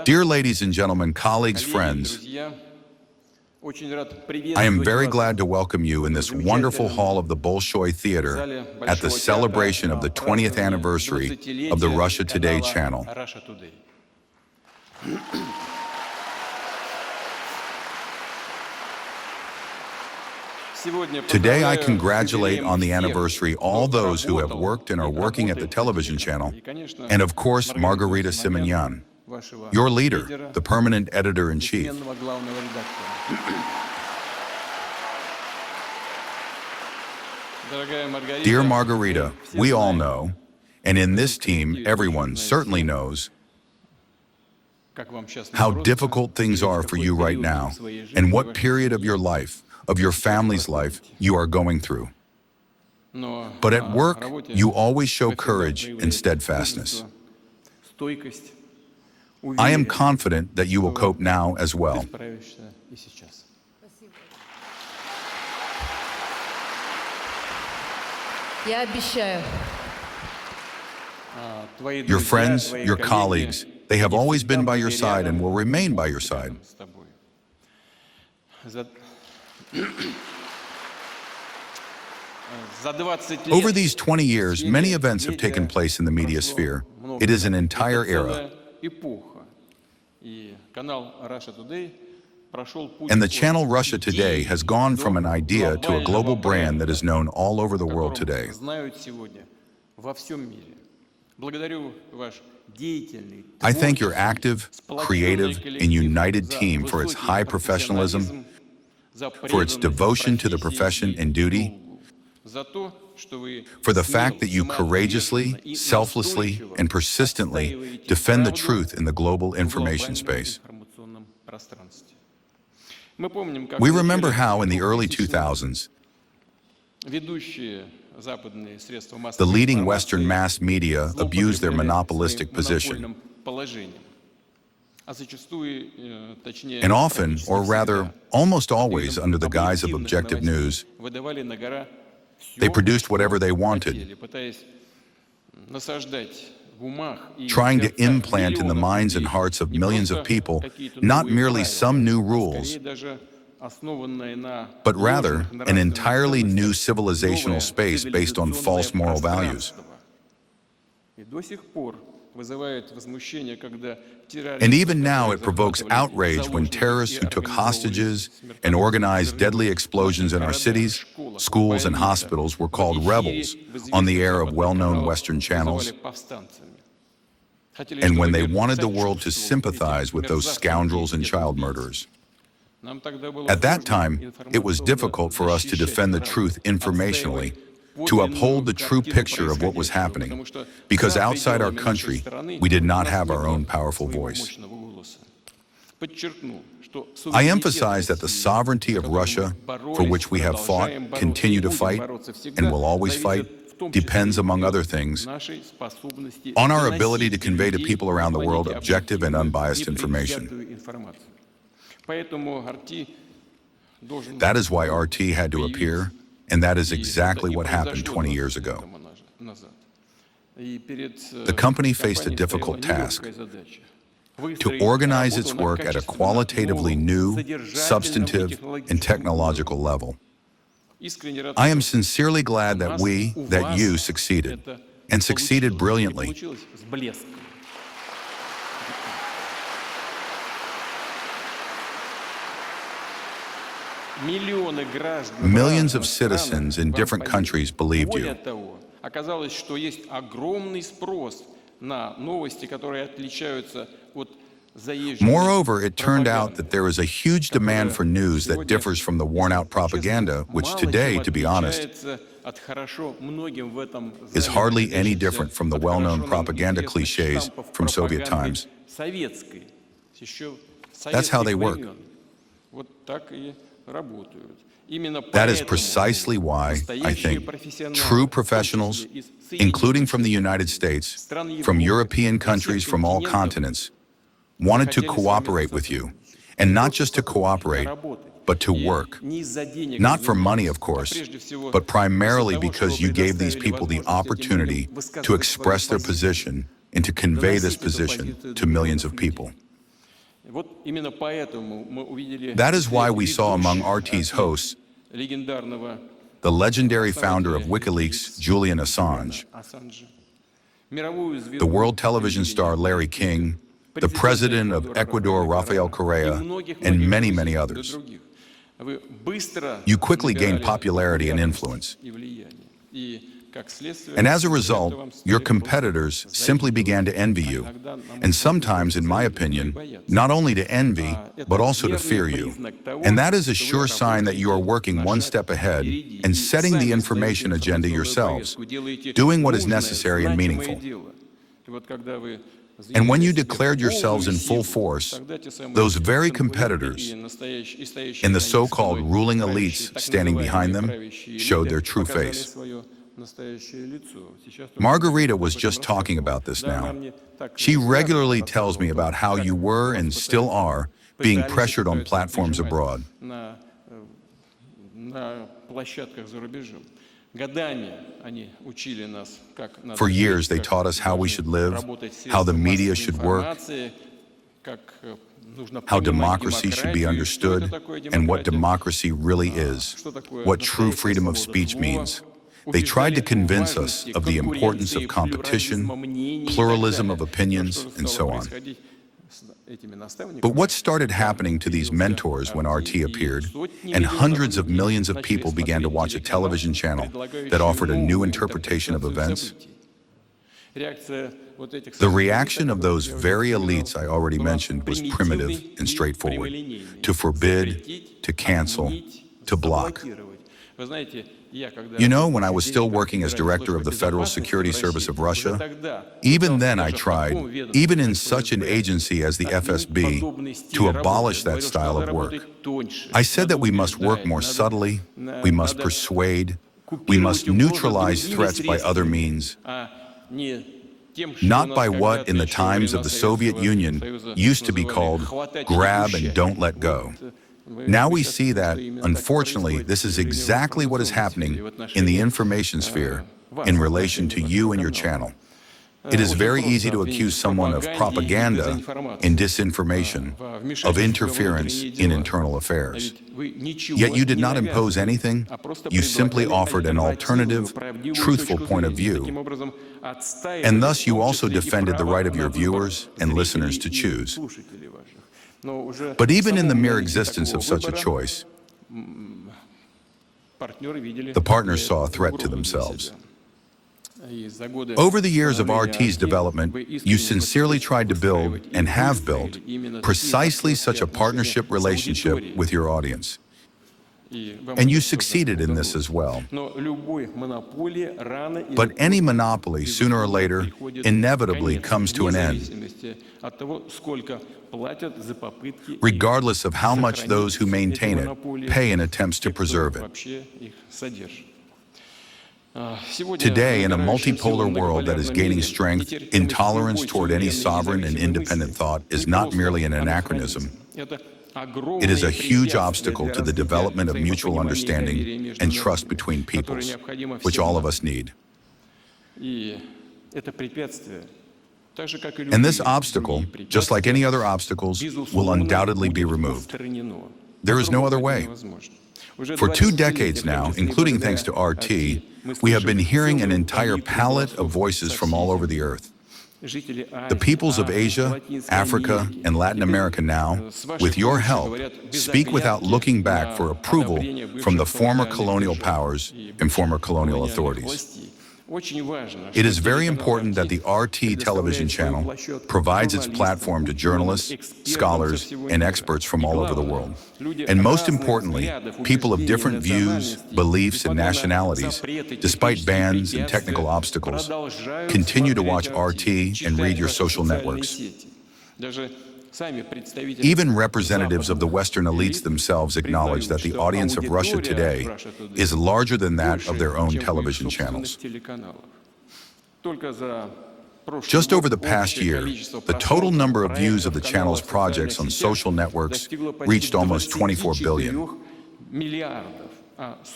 Dear ladies and gentlemen, colleagues, friends, I am very glad to welcome you in this wonderful hall of the Bolshoi Theatre at the celebration of the 20th anniversary of the Russia Today channel. Today I congratulate on the anniversary all those who have worked and are working at the television channel, and of course Margarita Simonyan, your leader, the permanent editor-in-chief. Dear Margarita, we all know, and in this team everyone certainly knows, how difficult things are for you right now, and what period of your life, of your family's life, you are going through. But at work, you always show courage and steadfastness. I am confident that you will cope now as well. Your friends, your colleagues, they have always been by your side and will remain by your side. Over these 20 years, many events have taken place in the media sphere. It is an entire era. And the channel Russia Today has gone from an idea to a global brand that is known all over the world today. I thank your active, creative, and united team for its high professionalism, for its devotion to the profession and duty, for the fact that you courageously, selflessly, and persistently defend the truth in the global information space. We remember how in the early 2000s, the leading Western mass media abused their monopolistic position. And often, or rather, almost always under the guise of objective news, they produced whatever they wanted, trying to implant in the minds and hearts of millions of people not merely some new rules, but rather an entirely new civilizational space based on false moral values. And even now it provokes outrage when terrorists who took hostages and organized deadly explosions in our cities, schools, and hospitals were called rebels on the air of well-known Western channels. And when they wanted the world to sympathize with those scoundrels and child murderers. At that time, it was difficult for us to defend the truth informationally, to uphold the true picture of what was happening, because outside our country, we did not have our own powerful voice. I emphasize that the sovereignty of Russia, for which we have fought, continue to fight, and will always fight, depends, among other things, on our ability to convey to people around the world objective and unbiased information. That is why RT had to appear, and that is exactly what happened 20 years ago. The company faced a difficult task: to organize its work at a qualitatively new, substantive, and technological level. I am sincerely glad that you succeeded, and succeeded brilliantly. Millions of citizens in different countries believed you. Moreover, it turned out that there is a huge demand for news that differs from the worn-out propaganda, which today, to be honest, is hardly any different from the well-known propaganda cliches from Soviet times. That's how they work. That is precisely why, I think, true professionals, including from the United States, from European countries, from all continents, wanted to cooperate with you, and not just to cooperate, but to work. Not for money, of course, but primarily because you gave these people the opportunity to express their position and to convey this position to millions of people. That is why we saw among RT's hosts the legendary founder of WikiLeaks, Julian Assange, the world television star Larry King, the president of Ecuador, Rafael Correa, and many, many others. You quickly gained popularity and influence. And as a result, your competitors simply began to envy you, and sometimes, in my opinion, not only to envy, but also to fear you. And that is a sure sign that you are working one step ahead and setting the information agenda yourselves, doing what is necessary and meaningful. And when you declared yourselves in full force, those very competitors and the so-called ruling elites standing behind them showed their true face. Margarita was just talking about this now. She regularly tells me about how you were and still are being pressured on platforms abroad. For years, they taught us how we should live, how the media should work, how democracy should be understood, and what democracy really is, what true freedom of speech means. They tried to convince us of the importance of competition, pluralism of opinions, and so on. But what started happening to these mentors when RT appeared, and hundreds of millions of people began to watch a television channel that offered a new interpretation of events? The reaction of those very elites I already mentioned was primitive and straightforward: to forbid, to cancel, to block. You know, when I was still working as director of the Federal Security Service of Russia, even then I tried, even in such an agency as the FSB, to abolish that style of work. I said that we must work more subtly, we must persuade, we must neutralize threats by other means, not by what in the times of the Soviet Union used to be called grab and don't let go. Now we see that, unfortunately, this is exactly what is happening in the information sphere in relation to you and your channel. It is very easy to accuse someone of propaganda and disinformation, of interference in internal affairs. Yet you did not impose anything, you simply offered an alternative, truthful point of view, and thus you also defended the right of your viewers and listeners to choose. But even in the mere existence of such a choice, the partners saw a threat to themselves. Over the years of RT's development, you sincerely tried to build, and have built, precisely such a partnership relationship with your audience. And you succeeded in this as well. But any monopoly, sooner or later, inevitably comes to an end, regardless of how much those who maintain it pay in attempts to preserve it. Today, in a multipolar world that is gaining strength, intolerance toward any sovereign and independent thought is not merely an anachronism. It is a huge obstacle to the development of mutual understanding and trust between peoples, which all of us need. And this obstacle, just like any other obstacles, will undoubtedly be removed. There is no other way. For 2 decades now, including thanks to RT, we have been hearing an entire palette of voices from all over the earth. The peoples of Asia, Africa, and Latin America now, with your help, speak without looking back for approval from the former colonial powers and former colonial authorities. It is very important that the RT television channel provides its platform to journalists, scholars, and experts from all over the world. And most importantly, people of different views, beliefs, and nationalities, despite bans and technical obstacles, continue to watch RT and read your social networks. Even representatives of the Western elites themselves acknowledge that the audience of Russia today is larger than that of their own television channels. Just over the past year, the total number of views of the channel's projects on social networks reached almost 24 billion.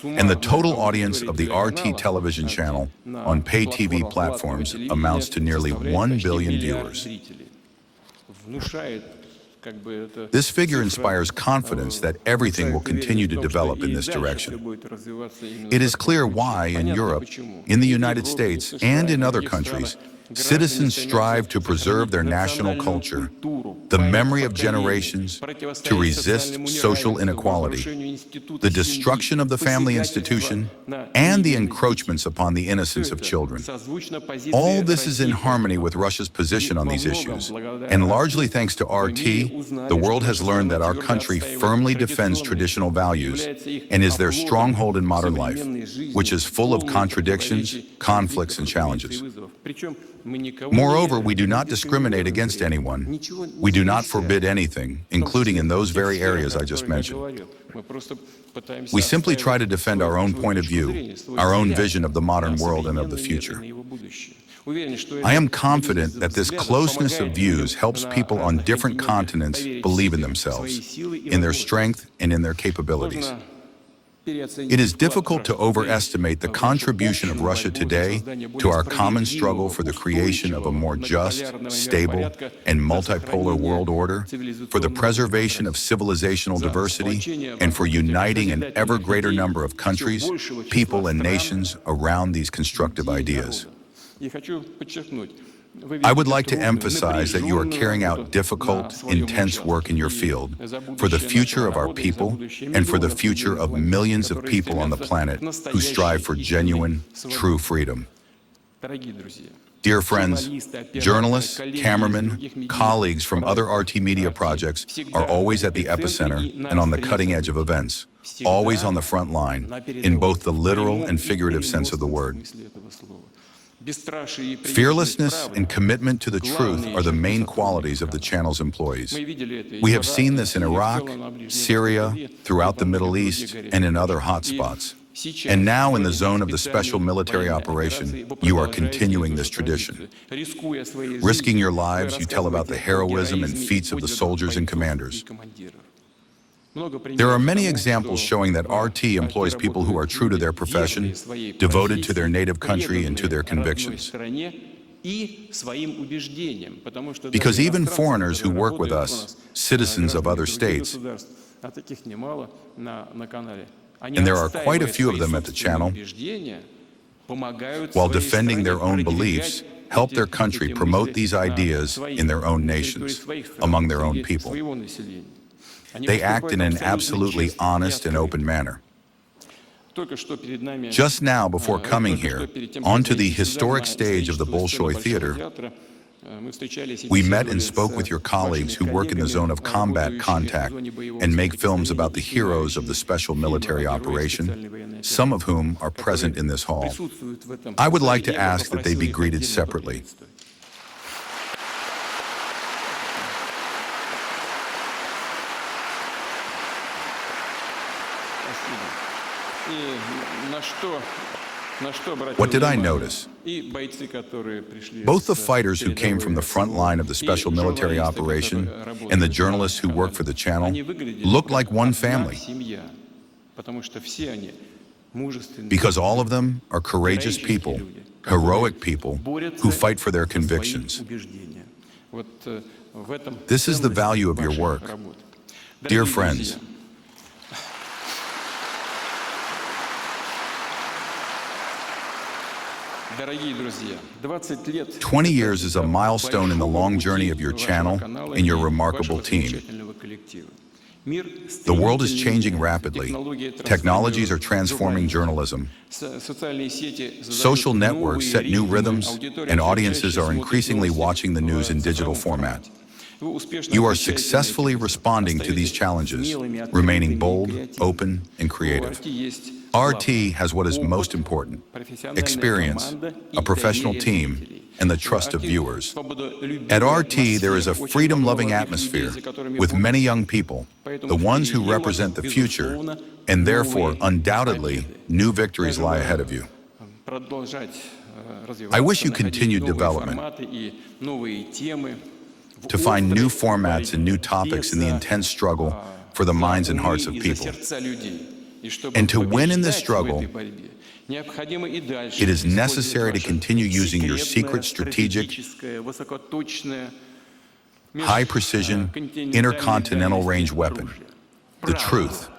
And the total audience of the RT television channel on pay TV platforms amounts to nearly 1 billion viewers. This figure inspires confidence that everything will continue to develop in this direction. It is clear why in Europe, in the United States, and in other countries, citizens strive to preserve their national culture, the memory of generations, to resist social inequality, the destruction of the family institution, and the encroachments upon the innocence of children. All this is in harmony with Russia's position on these issues, and largely thanks to RT, the world has learned that our country firmly defends traditional values and is their stronghold in modern life, which is full of contradictions, conflicts, and challenges. Moreover, we do not discriminate against anyone. We do not forbid anything, including in those very areas I just mentioned. We simply try to defend our own point of view, our own vision of the modern world and of the future. I am confident that this closeness of views helps people on different continents believe in themselves, in their strength, and in their capabilities. It is difficult to overestimate the contribution of Russia today to our common struggle for the creation of a more just, stable, and multipolar world order, for the preservation of civilizational diversity, and for uniting an ever greater number of countries, people, and nations around these constructive ideas. I would like to emphasize that you are carrying out difficult, intense work in your field for the future of our people and for the future of millions of people on the planet who strive for genuine, true freedom. Dear friends, journalists, cameramen, colleagues from other RT media projects are always at the epicenter and on the cutting edge of events, always on the front line, in both the literal and figurative sense of the word. Fearlessness and commitment to the truth are the main qualities of the channel's employees. We have seen this in Iraq, Syria, throughout the Middle East, and in other hotspots. And now in the zone of the special military operation, you are continuing this tradition. Risking your lives, you tell about the heroism and feats of the soldiers and commanders. There are many examples showing that RT employs people who are true to their profession, devoted to their native country and to their convictions. Because even foreigners who work with us, citizens of other states, and there are quite a few of them at the channel, while defending their own beliefs, help their country promote these ideas in their own nations, among their own people. They act in an absolutely honest and open manner. Just now, before coming here, onto the historic stage of the Bolshoi Theatre, we met and spoke with your colleagues who work in the zone of combat contact and make films about the heroes of the special military operation, some of whom are present in this hall. I would like to ask that they be greeted separately. What did I notice? Both the fighters who came from the front line of the special military operation and the journalists who work for the channel looked like one family, because all of them are courageous people, heroic people who fight for their convictions. This is the value of your work. Dear friends, 20 years is a milestone in the long journey of your channel and your remarkable team. The world is changing rapidly. Technologies are transforming journalism. Social networks set new rhythms, and audiences are increasingly watching the news in digital format. You are successfully responding to these challenges, remaining bold, open, and creative. RT has what is most important: experience, a professional team, and the trust of viewers. At RT, there is a freedom-loving atmosphere with many young people, the ones who represent the future, and therefore, undoubtedly, new victories lie ahead of you. I wish you continued development, to find new formats and new topics in the intense struggle for the minds and hearts of people. And to win in this struggle, it is necessary to continue using your secret, strategic, high-precision, intercontinental range weapon, the truth.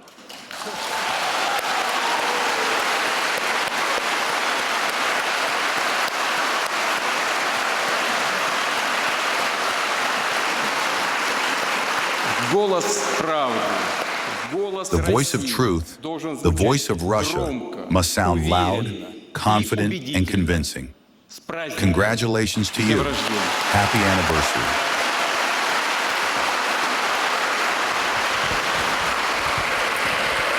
The voice of truth, the voice of Russia, must sound loud, confident, and convincing. Congratulations to you. Happy anniversary.